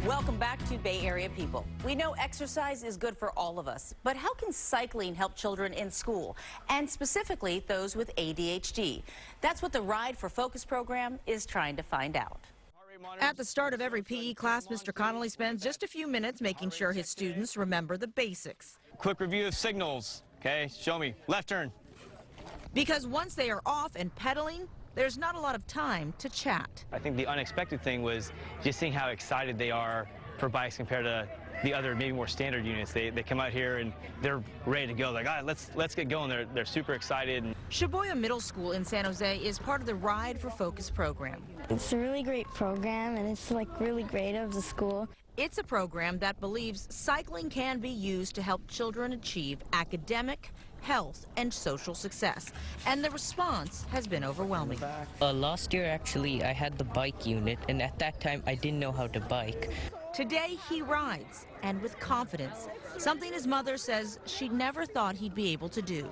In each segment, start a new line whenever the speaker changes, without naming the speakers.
Welcome back to Bay Area People. We know exercise is good for all of us, but how can cycling help children in school, and specifically those with ADHD? That's what the Ride for Focus program is trying to find out.
At the start of every PE class, Mr. Connolly spends just a few minutes making sure his students remember the basics.
Quick review of signals, okay? Show me. Left turn.
Because once they are off and pedaling, there's not a lot of time to chat.
I think the unexpected thing was just seeing how excited they are for bikes compared to the other, maybe more standard units. They come out here and they're ready to go. Like, all right, let's get going. They're super excited.
Shibuya Middle School in San Jose is part of the Ride for Focus program.
It's a really great program, and it's like really great of the school.
It's a program that believes cycling can be used to help children achieve academic, health, and social success. And the response has been overwhelming.
Last year, actually, I had the bike unit, and at that time, I didn't know how to bike.
Today, he rides, and with confidence, something his mother says she never thought he'd be able to do.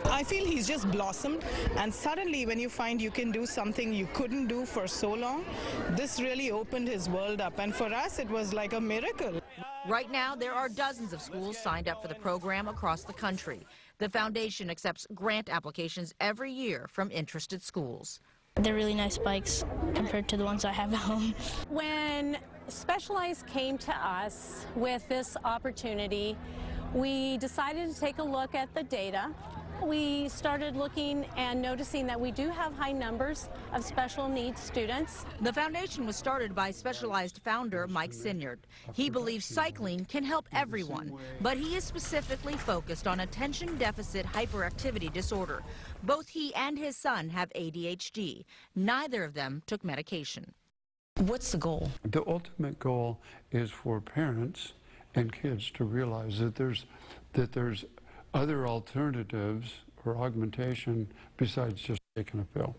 I feel he's just blossomed, and suddenly when you find you can do something you couldn't do for so long, this really opened his world up, and for us it was like a miracle.
Right now, there are dozens of schools signed up for the program across the country. The foundation accepts grant applications every year from interested schools.
They're really nice bikes compared to the ones I have at home.
When Specialized came to us with this opportunity, we decided to take a look at the data. We started looking and noticing that we do have high numbers of special needs students.
The foundation was started by Specialized founder Mike Sinyard. He believes cycling can help everyone, but he is specifically focused on attention deficit hyperactivity disorder. Both he and his son have ADHD. Neither of them took medication. What's the goal?
The ultimate goal is for parents and kids to realize that there's other alternatives or augmentation besides just taking a pill.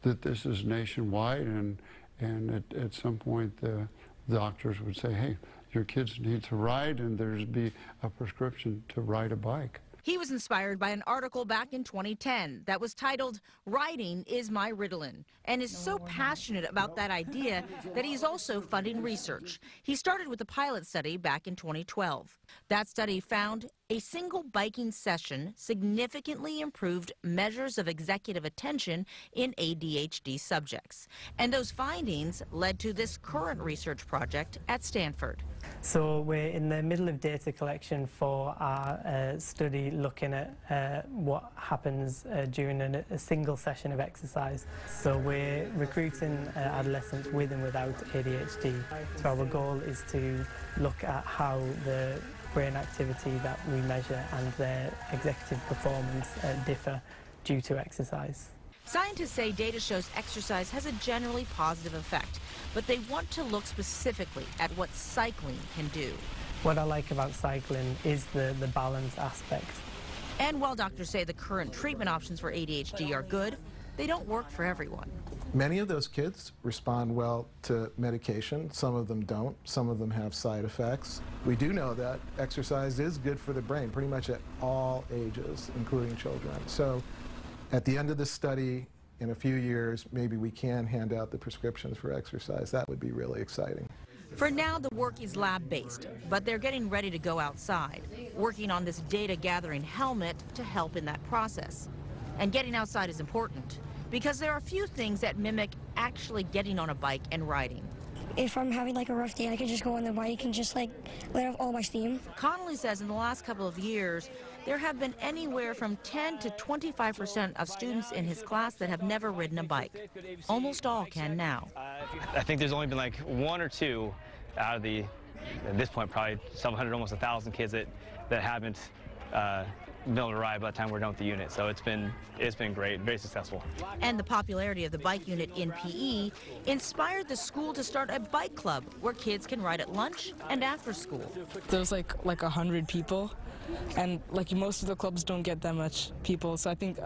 That this is nationwide, and at some point the doctors would say, hey, your kids need to ride, and there'd be a prescription to ride a bike.
He was inspired by an article back in 2010 that was titled, "Riding is My Ritalin," and is so passionate about that idea that he's also funding research. He started with a pilot study back in 2012. That study found a single biking session significantly improved measures of executive attention in ADHD subjects. And those findings led to this current research project at Stanford.
So we're in the middle of data collection for our study looking at what happens during a single session of exercise. So we're recruiting adolescents with and without ADHD. So our goal is to look at how the brain activity that we measure and their executive performance differ due to exercise.
Scientists say data shows exercise has a generally positive effect, but they want to look specifically at what cycling can do.
What I like about cycling is the balance aspect.
And while doctors say the current treatment options for ADHD are good, they don't work for everyone.
Many of those kids respond well to medication. Some of them don't. Some of them have side effects. We do know that exercise is good for the brain pretty much at all ages, including children. So at the end of the study, in a few years, maybe we can hand out the prescriptions for exercise. That would be really exciting.
For now, the work is lab-based, but they're getting ready to go outside, working on this data-gathering helmet to help in that process. And getting outside is important, because there are few things that mimic actually getting on a bike and riding.
If I'm having like a rough day, I can just go on the bike and just like let off all my steam.
Connolly says in the last couple of years, there have been anywhere from 10 to 25% of students in his class that have never ridden a bike. Almost all can now.
I think there's only been like one or two out of the, at this point, probably some hundred, almost 1,000 kids that haven't been able to ride by the time we're done with the unit. So it's been great, very successful.
And the popularity of the bike unit in PE inspired the school to start a bike club where kids can ride at lunch and after school.
There's like 100 people, and like most of the clubs don't get that much people, so I think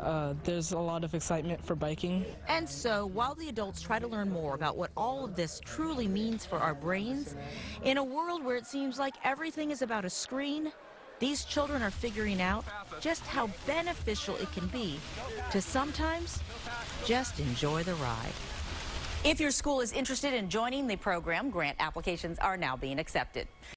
there's a lot of excitement for biking.
And so while the adults try to learn more about what all of this truly means for our brains, in a world where it seems like everything is about a screen, these children are figuring out just how beneficial it can be to sometimes just enjoy the ride.
If your school is interested in joining the program, grant applications are now being accepted.